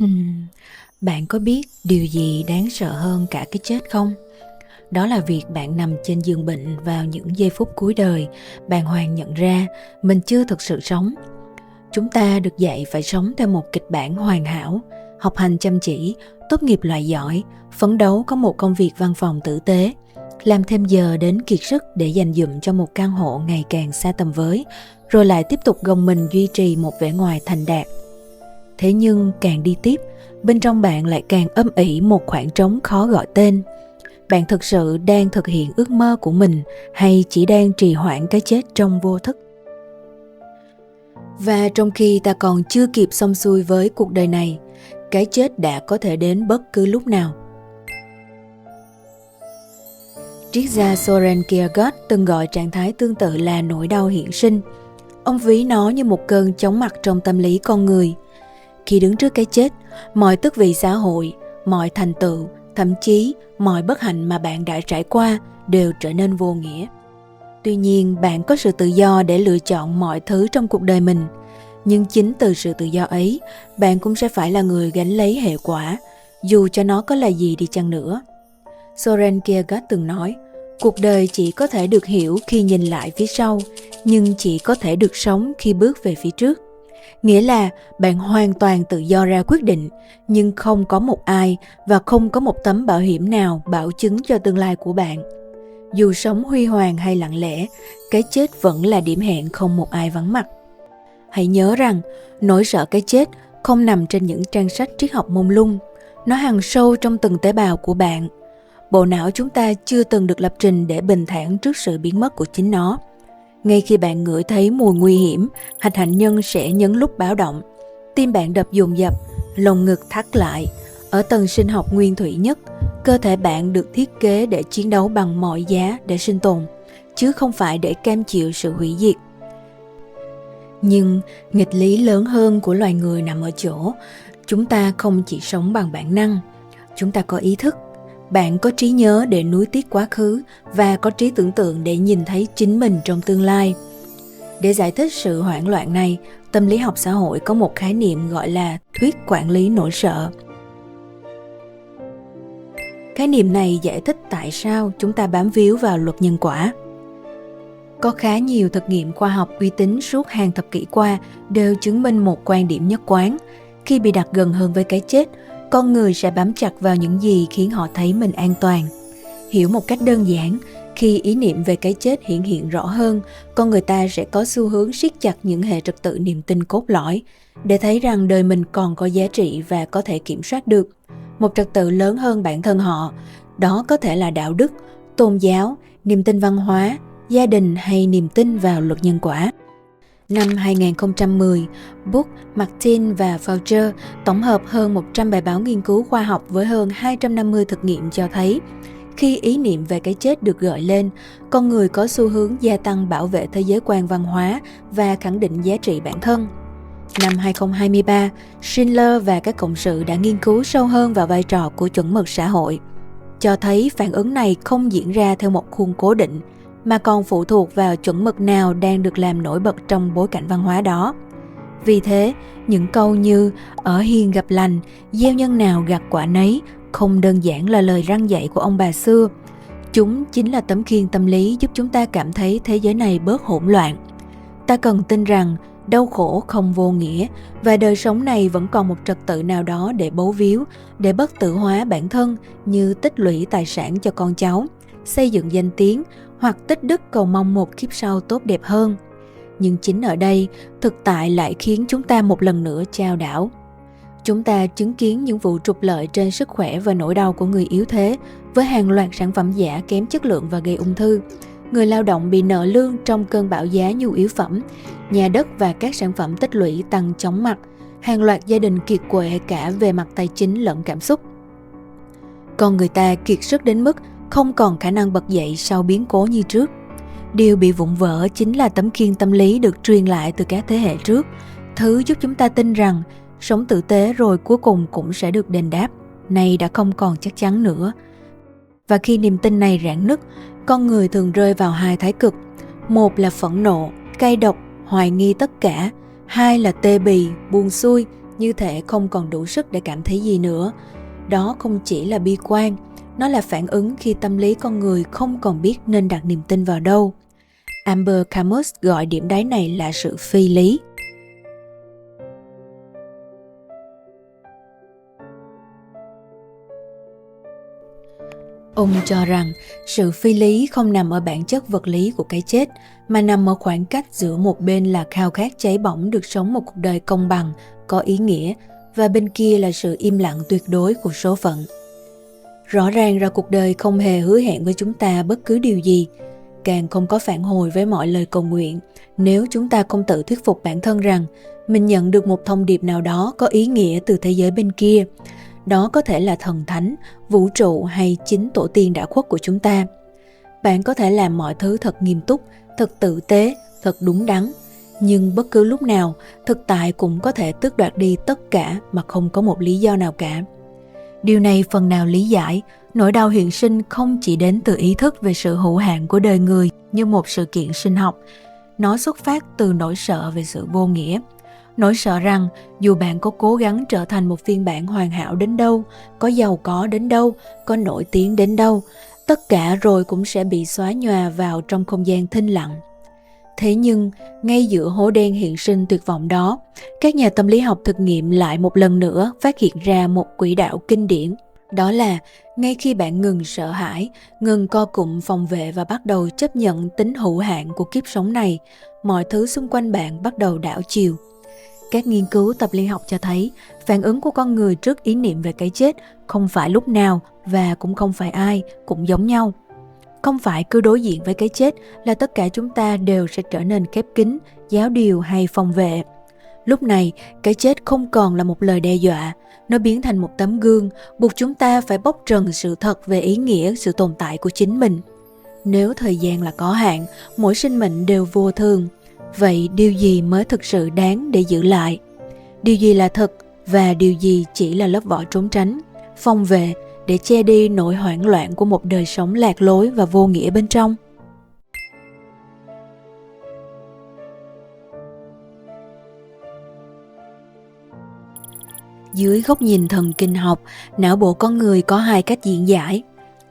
Ừm, Bạn có biết điều gì đáng sợ hơn cả cái chết không? Đó là việc bạn nằm trên giường bệnh vào những giây phút cuối đời, bàng hoàng nhận ra mình chưa thực sự sống. Chúng ta được dạy phải sống theo một kịch bản hoàn hảo, học hành chăm chỉ, tốt nghiệp loại giỏi, phấn đấu có một công việc văn phòng tử tế, làm thêm giờ đến kiệt sức để dành dụm cho một căn hộ ngày càng xa tầm với, rồi lại tiếp tục gồng mình duy trì một vẻ ngoài thành đạt. Thế nhưng càng đi tiếp, bên trong bạn lại càng âm ỉ một khoảng trống khó gọi tên. Bạn thực sự đang thực hiện ước mơ của mình hay chỉ đang trì hoãn cái chết trong vô thức? Và trong khi ta còn chưa kịp xong xuôi với cuộc đời này, cái chết đã có thể đến bất cứ lúc nào. Triết gia Soren Kierkegaard từng gọi trạng thái tương tự là nỗi đau hiện sinh. Ông ví nó như một cơn chóng mặt trong tâm lý con người. Khi đứng trước cái chết, mọi tước vị xã hội, mọi thành tựu, thậm chí mọi bất hạnh mà bạn đã trải qua đều trở nên vô nghĩa. Tuy nhiên, bạn có sự tự do để lựa chọn mọi thứ trong cuộc đời mình. Nhưng chính từ sự tự do ấy, bạn cũng sẽ phải là người gánh lấy hệ quả, dù cho nó có là gì đi chăng nữa. Soren Kierkegaard từng nói, cuộc đời chỉ có thể được hiểu khi nhìn lại phía sau, nhưng chỉ có thể được sống khi bước về phía trước. Nghĩa là bạn hoàn toàn tự do ra quyết định, nhưng không có một ai và không có một tấm bảo hiểm nào bảo chứng cho tương lai của bạn. Dù sống huy hoàng hay lặng lẽ, cái chết vẫn là điểm hẹn không một ai vắng mặt. Hãy nhớ rằng, nỗi sợ cái chết không nằm trên những trang sách triết học mông lung. Nó hằn sâu trong từng tế bào của bạn. Bộ não chúng ta chưa từng được lập trình để bình thản trước sự biến mất của chính nó. Ngay khi bạn ngửi thấy mùi nguy hiểm, hạch hạnh nhân sẽ nhấn lúc báo động. Tim bạn đập dồn dập, lồng ngực thắt lại. Ở tầng sinh học nguyên thủy nhất, cơ thể bạn được thiết kế để chiến đấu bằng mọi giá để sinh tồn, chứ không phải để cam chịu sự hủy diệt. Nhưng nghịch lý lớn hơn của loài người nằm ở chỗ, chúng ta không chỉ sống bằng bản năng, chúng ta có ý thức. Bạn có trí nhớ để nuối tiếc quá khứ và có trí tưởng tượng để nhìn thấy chính mình trong tương lai. Để giải thích sự hoảng loạn này, tâm lý học xã hội có một khái niệm gọi là thuyết quản lý nỗi sợ. Khái niệm này giải thích tại sao chúng ta bám víu vào luật nhân quả. Có khá nhiều thực nghiệm khoa học uy tín suốt hàng thập kỷ qua đều chứng minh một quan điểm nhất quán. Khi bị đặt gần hơn với cái chết, con người sẽ bám chặt vào những gì khiến họ thấy mình an toàn. Hiểu một cách đơn giản, khi ý niệm về cái chết hiện rõ hơn, con người ta sẽ có xu hướng siết chặt những hệ trật tự niềm tin cốt lõi, để thấy rằng đời mình còn có giá trị và có thể kiểm soát được. Một trật tự lớn hơn bản thân họ, đó có thể là đạo đức, tôn giáo, niềm tin văn hóa, gia đình hay niềm tin vào luật nhân quả. Năm 2010, Book, Martin và Faucher tổng hợp hơn 100 bài báo nghiên cứu khoa học với hơn 250 thực nghiệm cho thấy, khi ý niệm về cái chết được gợi lên, con người có xu hướng gia tăng bảo vệ thế giới quan văn hóa và khẳng định giá trị bản thân. Năm 2023, Schindler và các cộng sự đã nghiên cứu sâu hơn vào vai trò của chuẩn mực xã hội, cho thấy phản ứng này không diễn ra theo một khuôn cố định, mà còn phụ thuộc vào chuẩn mực nào đang được làm nổi bật trong bối cảnh văn hóa đó. Vì thế, những câu như ở hiền gặp lành, gieo nhân nào gặt quả nấy không đơn giản là lời răn dạy của ông bà xưa. Chúng chính là tấm khiên tâm lý giúp chúng ta cảm thấy thế giới này bớt hỗn loạn. Ta cần tin rằng đau khổ không vô nghĩa và đời sống này vẫn còn một trật tự nào đó để bấu víu, để bất tử hóa bản thân như tích lũy tài sản cho con cháu, xây dựng danh tiếng hoặc tích đức cầu mong một kiếp sau tốt đẹp hơn. Nhưng chính ở đây, thực tại lại khiến chúng ta một lần nữa chao đảo. Chúng ta chứng kiến những vụ trục lợi trên sức khỏe và nỗi đau của người yếu thế với hàng loạt sản phẩm giả kém chất lượng và gây ung thư. Người lao động bị nợ lương trong cơn bão giá nhu yếu phẩm, nhà đất và các sản phẩm tích lũy tăng chóng mặt, hàng loạt gia đình kiệt quệ cả về mặt tài chính lẫn cảm xúc. Con người ta kiệt sức đến mức không còn khả năng bật dậy sau biến cố như trước. Điều bị vụn vỡ chính là tấm khiên tâm lý được truyền lại từ các thế hệ trước, thứ giúp chúng ta tin rằng sống tử tế rồi cuối cùng cũng sẽ được đền đáp, nay đã không còn chắc chắn nữa. Và khi niềm tin này rạn nứt, con người thường rơi vào hai thái cực. Một là phẫn nộ, cay độc, hoài nghi tất cả. Hai là tê bì, buông xuôi, như thể không còn đủ sức để cảm thấy gì nữa. Đó không chỉ là bi quan, nó là phản ứng khi tâm lý con người không còn biết nên đặt niềm tin vào đâu. Albert Camus gọi điểm đáy này là sự phi lý. Ông cho rằng sự phi lý không nằm ở bản chất vật lý của cái chết, mà nằm ở khoảng cách giữa một bên là khao khát cháy bỏng được sống một cuộc đời công bằng, có ý nghĩa, và bên kia là sự im lặng tuyệt đối của số phận. Rõ ràng là cuộc đời không hề hứa hẹn với chúng ta bất cứ điều gì, càng không có phản hồi với mọi lời cầu nguyện nếu chúng ta không tự thuyết phục bản thân rằng mình nhận được một thông điệp nào đó có ý nghĩa từ thế giới bên kia. Đó có thể là thần thánh, vũ trụ hay chính tổ tiên đã khuất của chúng ta. Bạn có thể làm mọi thứ thật nghiêm túc, thật tử tế, thật đúng đắn, nhưng bất cứ lúc nào, thực tại cũng có thể tước đoạt đi tất cả mà không có một lý do nào cả. Điều này phần nào lý giải nỗi đau hiện sinh không chỉ đến từ ý thức về sự hữu hạn của đời người như một sự kiện sinh học. Nó xuất phát từ nỗi sợ về sự vô nghĩa. Nỗi sợ rằng dù bạn có cố gắng trở thành một phiên bản hoàn hảo đến đâu, có giàu có đến đâu, có nổi tiếng đến đâu, tất cả rồi cũng sẽ bị xóa nhòa vào trong không gian thinh lặng. Thế nhưng, ngay giữa hố đen hiện sinh tuyệt vọng đó, các nhà tâm lý học thực nghiệm lại một lần nữa phát hiện ra một quỹ đạo kinh điển. Đó là, ngay khi bạn ngừng sợ hãi, ngừng co cụm phòng vệ và bắt đầu chấp nhận tính hữu hạn của kiếp sống này, mọi thứ xung quanh bạn bắt đầu đảo chiều. Các nghiên cứu tâm lý học cho thấy, phản ứng của con người trước ý niệm về cái chết không phải lúc nào và cũng không phải ai cũng giống nhau. Không phải cứ đối diện với cái chết là tất cả chúng ta đều sẽ trở nên khép kín, giáo điều hay phòng vệ. Lúc này, cái chết không còn là một lời đe dọa, nó biến thành một tấm gương, buộc chúng ta phải bóc trần sự thật về ý nghĩa sự tồn tại của chính mình. Nếu thời gian là có hạn, mỗi sinh mệnh đều vô thường, vậy điều gì mới thực sự đáng để giữ lại? Điều gì là thật và điều gì chỉ là lớp vỏ trốn tránh, phòng vệ để che đi nỗi hoảng loạn của một đời sống lạc lối và vô nghĩa bên trong? Dưới góc nhìn thần kinh học, não bộ con người có hai cách diễn giải.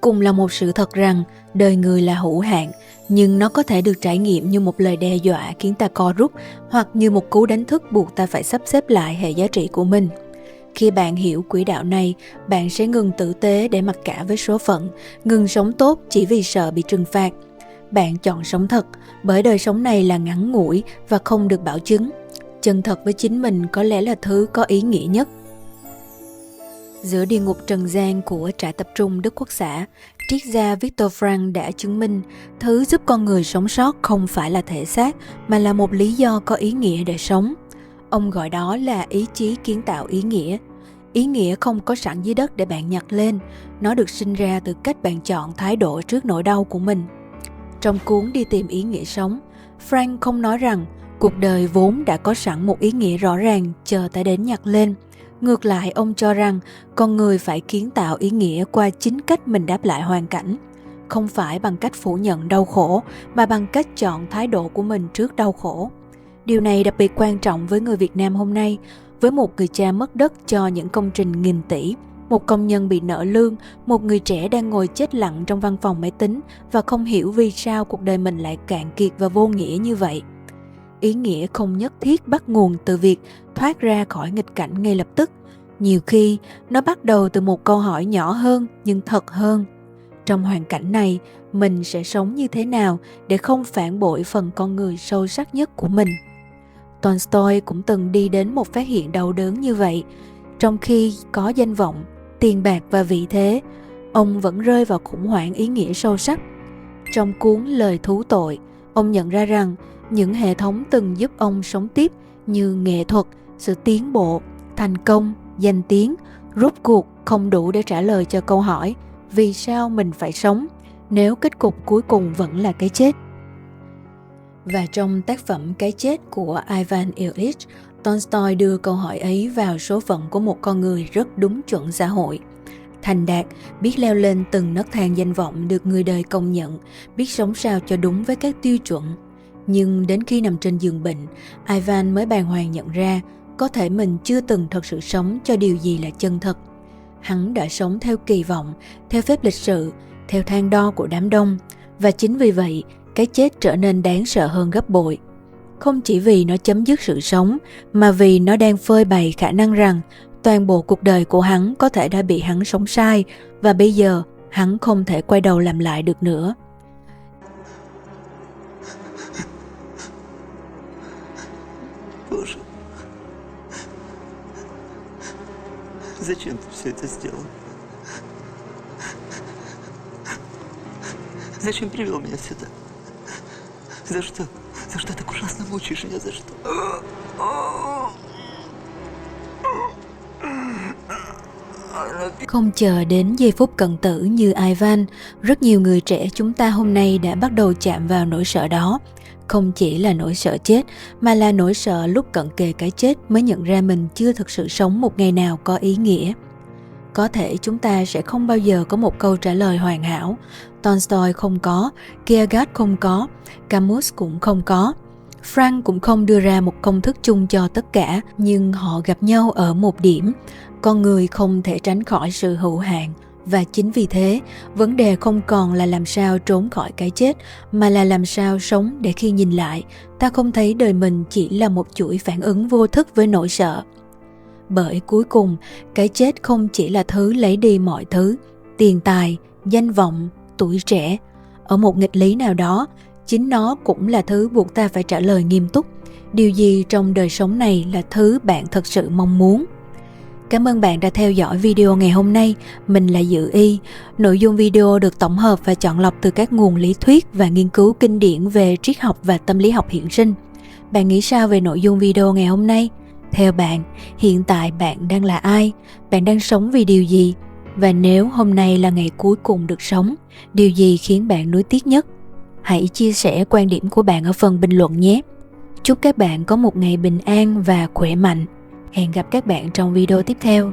Cùng là một sự thật rằng đời người là hữu hạn, nhưng nó có thể được trải nghiệm như một lời đe dọa khiến ta co rút, hoặc như một cú đánh thức buộc ta phải sắp xếp lại hệ giá trị của mình. Khi bạn hiểu quỹ đạo này, bạn sẽ ngừng tử tế để mặc cả với số phận, ngừng sống tốt chỉ vì sợ bị trừng phạt. Bạn chọn sống thật, bởi đời sống này là ngắn ngủi và không được bảo chứng. Chân thật với chính mình có lẽ là thứ có ý nghĩa nhất. Giữa địa ngục trần gian của trại tập trung Đức Quốc xã, triết gia Viktor Frankl đã chứng minh thứ giúp con người sống sót không phải là thể xác, mà là một lý do có ý nghĩa để sống. Ông gọi đó là ý chí kiến tạo ý nghĩa. Ý nghĩa không có sẵn dưới đất để bạn nhặt lên, nó được sinh ra từ cách bạn chọn thái độ trước nỗi đau của mình. Trong cuốn Đi tìm ý nghĩa sống, Frank không nói rằng cuộc đời vốn đã có sẵn một ý nghĩa rõ ràng chờ ta đến nhặt lên. Ngược lại, ông cho rằng con người phải kiến tạo ý nghĩa qua chính cách mình đáp lại hoàn cảnh, không phải bằng cách phủ nhận đau khổ, mà bằng cách chọn thái độ của mình trước đau khổ. Điều này đặc biệt quan trọng với người Việt Nam hôm nay, với một người cha mất đất cho những công trình nghìn tỷ, một công nhân bị nợ lương, một người trẻ đang ngồi chết lặng trong văn phòng máy tính và không hiểu vì sao cuộc đời mình lại cạn kiệt và vô nghĩa như vậy. Ý nghĩa không nhất thiết bắt nguồn từ việc thoát ra khỏi nghịch cảnh ngay lập tức. Nhiều khi, nó bắt đầu từ một câu hỏi nhỏ hơn nhưng thật hơn. Trong hoàn cảnh này, mình sẽ sống như thế nào để không phản bội phần con người sâu sắc nhất của mình? Tolstoy cũng từng đi đến một phát hiện đau đớn như vậy. Trong khi có danh vọng, tiền bạc và vị thế, ông vẫn rơi vào khủng hoảng ý nghĩa sâu sắc. Trong cuốn Lời thú tội, ông nhận ra rằng những hệ thống từng giúp ông sống tiếp như nghệ thuật, sự tiến bộ, thành công, danh tiếng, rốt cuộc không đủ để trả lời cho câu hỏi vì sao mình phải sống nếu kết cục cuối cùng vẫn là cái chết. Và trong tác phẩm Cái chết của Ivan Ilyich, Tolstoy đưa câu hỏi ấy vào số phận của một con người rất đúng chuẩn xã hội. Thành đạt, biết leo lên từng nấc thang danh vọng được người đời công nhận, biết sống sao cho đúng với các tiêu chuẩn. Nhưng đến khi nằm trên giường bệnh, Ivan mới bàng hoàng nhận ra Có thể mình chưa từng thật sự sống cho điều gì là chân thật. Hắn đã sống theo kỳ vọng, theo phép lịch sự, theo thang đo của đám đông. Và chính vì vậy, cái chết trở nên đáng sợ hơn gấp bội. Không chỉ vì nó chấm dứt sự sống, mà vì nó đang phơi bày khả năng rằng toàn bộ cuộc đời của hắn có thể đã bị hắn sống sai, và bây giờ hắn không thể quay đầu làm lại được nữa. Боже, зачем ты все это сделал? Зачем привел меня сюда? За что? За что так ужасно мучаешь меня? За что? Không chờ đến giây phút cận tử như Ivan, rất nhiều người trẻ chúng ta hôm nay đã bắt đầu chạm vào nỗi sợ đó. Không chỉ là nỗi sợ chết, mà là nỗi sợ lúc cận kề cái chết mới nhận ra mình chưa thực sự sống một ngày nào có ý nghĩa. Có thể chúng ta sẽ không bao giờ có một câu trả lời hoàn hảo. Tolstoy không có, Kierkegaard không có, Camus cũng không có. Frank cũng không đưa ra một công thức chung cho tất cả, nhưng họ gặp nhau ở một điểm. Con người không thể tránh khỏi sự hữu hạn. Và chính vì thế, vấn đề không còn là làm sao trốn khỏi cái chết, mà là làm sao sống để khi nhìn lại, ta không thấy đời mình chỉ là một chuỗi phản ứng vô thức với nỗi sợ. Bởi cuối cùng, cái chết không chỉ là thứ lấy đi mọi thứ, tiền tài, danh vọng, tuổi trẻ. Ở một nghịch lý nào đó, chính nó cũng là thứ buộc ta phải trả lời nghiêm túc. Điều gì trong đời sống này là thứ bạn thật sự mong muốn? Cảm ơn bạn đã theo dõi video ngày hôm nay. Mình là Dự Y. Nội dung video được tổng hợp và chọn lọc từ các nguồn lý thuyết và nghiên cứu kinh điển về triết học và tâm lý học hiện sinh. Bạn nghĩ sao về nội dung video ngày hôm nay? Theo bạn, hiện tại bạn đang là ai? Bạn đang sống vì điều gì? Và nếu hôm nay là ngày cuối cùng được sống, điều gì khiến bạn nuối tiếc nhất? Hãy chia sẻ quan điểm của bạn ở phần bình luận nhé. Chúc các bạn có một ngày bình an và khỏe mạnh. Hẹn gặp các bạn trong video tiếp theo.